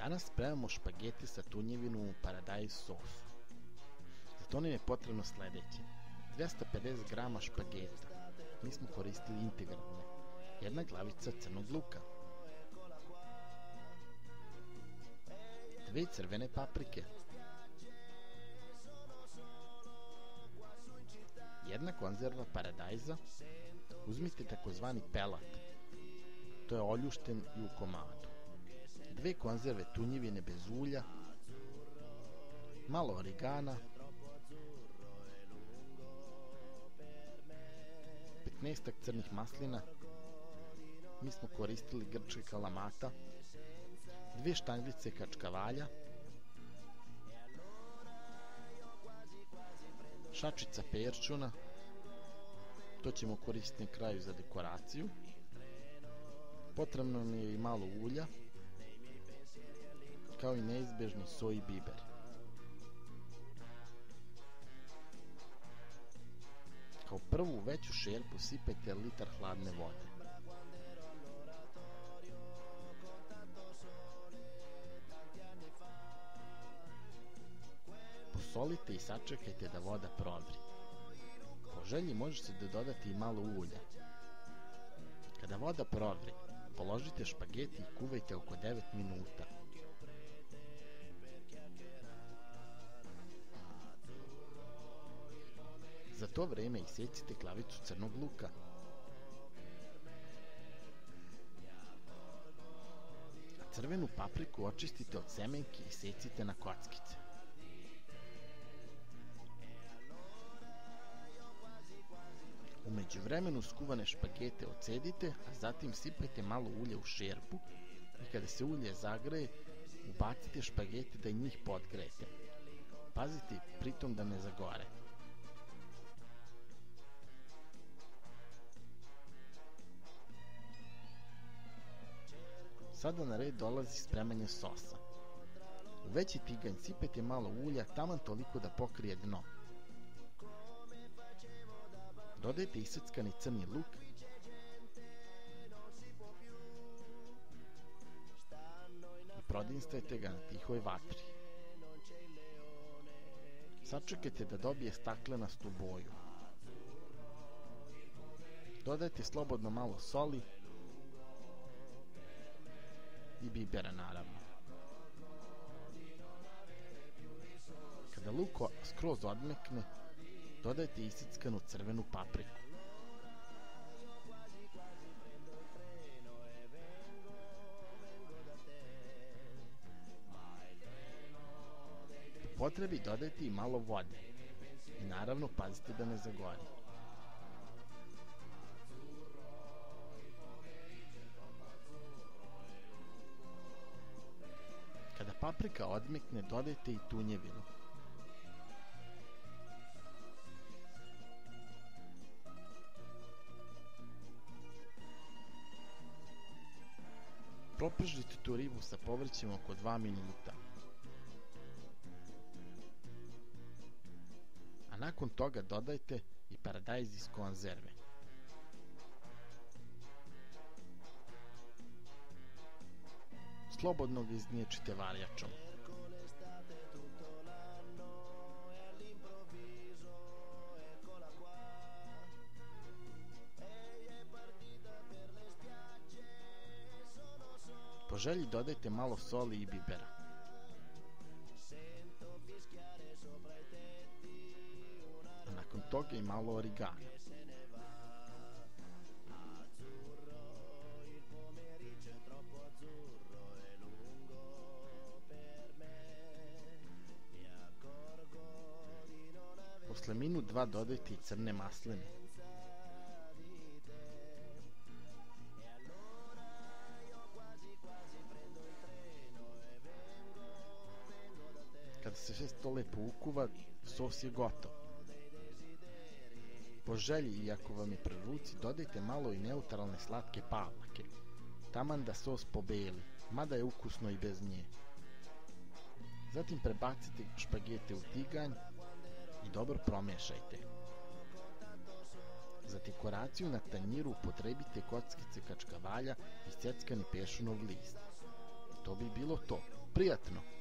Danas spremamo špageti sa tunjevinom u paradajz sosu. Za to nam je potrebno sledeće: 250 grama špageta, mi smo koristili integralne, jedna glavica crnog luka, 2 crvene paprike, jedna konzerva paradajza, uzmite takozvani pelat, to je oljušten i u komadu, 2 konzerve tunjevine bez ulja, malo origana, 15 crnih maslina, mi smo koristili grčke kalamata, 2 štanglice kačkavalja, šačica perčuna, to ćemo koristiti na kraju za dekoraciju, potrebno mi je i malo ulja, kao i neizbežni so i biber. Kao prvu veću šerpu sipajte litar hladne vode. Posolite i sačekajte da voda provri. Po želji možete da dodate i malo ulja. Kada voda provri, položite špageti i kuvajte oko 9 minuta. Za to vreme isecite glavicu crnog luka. A crvenu papriku očistite od semenki i secite na kockice. U međuvremenu skuvane špagete ocedite, a zatim sipajte malo ulja u šerpu i kada se ulje zagreje, ubacite špagete da i njih podgrejete. Pazite pritom da ne zagore. Sada na red dolazi spremanje sosa. U veći tiganj sipajte malo ulja, taman toliko da pokrije dno. Dodajte iseckani crni luk i prodinstajte ga na tihoj vatri. Sačekajte da dobije staklenastu boju. Dodajte slobodno malo soli i bibera, naravno. Kada luk skroz odmekne, dodajte iseckanu crvenu papriku. Po potrebi dodajte i malo vode i naravno pazite da ne zagori. Kada paprika odmekne, dodajte i tunjevinu. Propržite tu ribu sa povrćem oko 2 minuta. A nakon toga dodajte i paradajz iz konzerve. Slobodno ga izniječite varjačom. Po želji dodajte malo soli i bibera. A nakon toga i malo origana. Posle minut 2 dodajte i crne masline. Kada se sve to lepo ukuva, sos je gotov. Po želji i ako vam je pri ruci, dodajte malo i neutralne slatke pavlake, taman da sos pobeli, mada je ukusno i bez nje. Zatim prebacite špagete u tiganj i dobro promešajte. Za dekoraciju na tanjiru upotrebite kockice kačkavalja i seckani pešunov list. To bi bilo to. prijatno.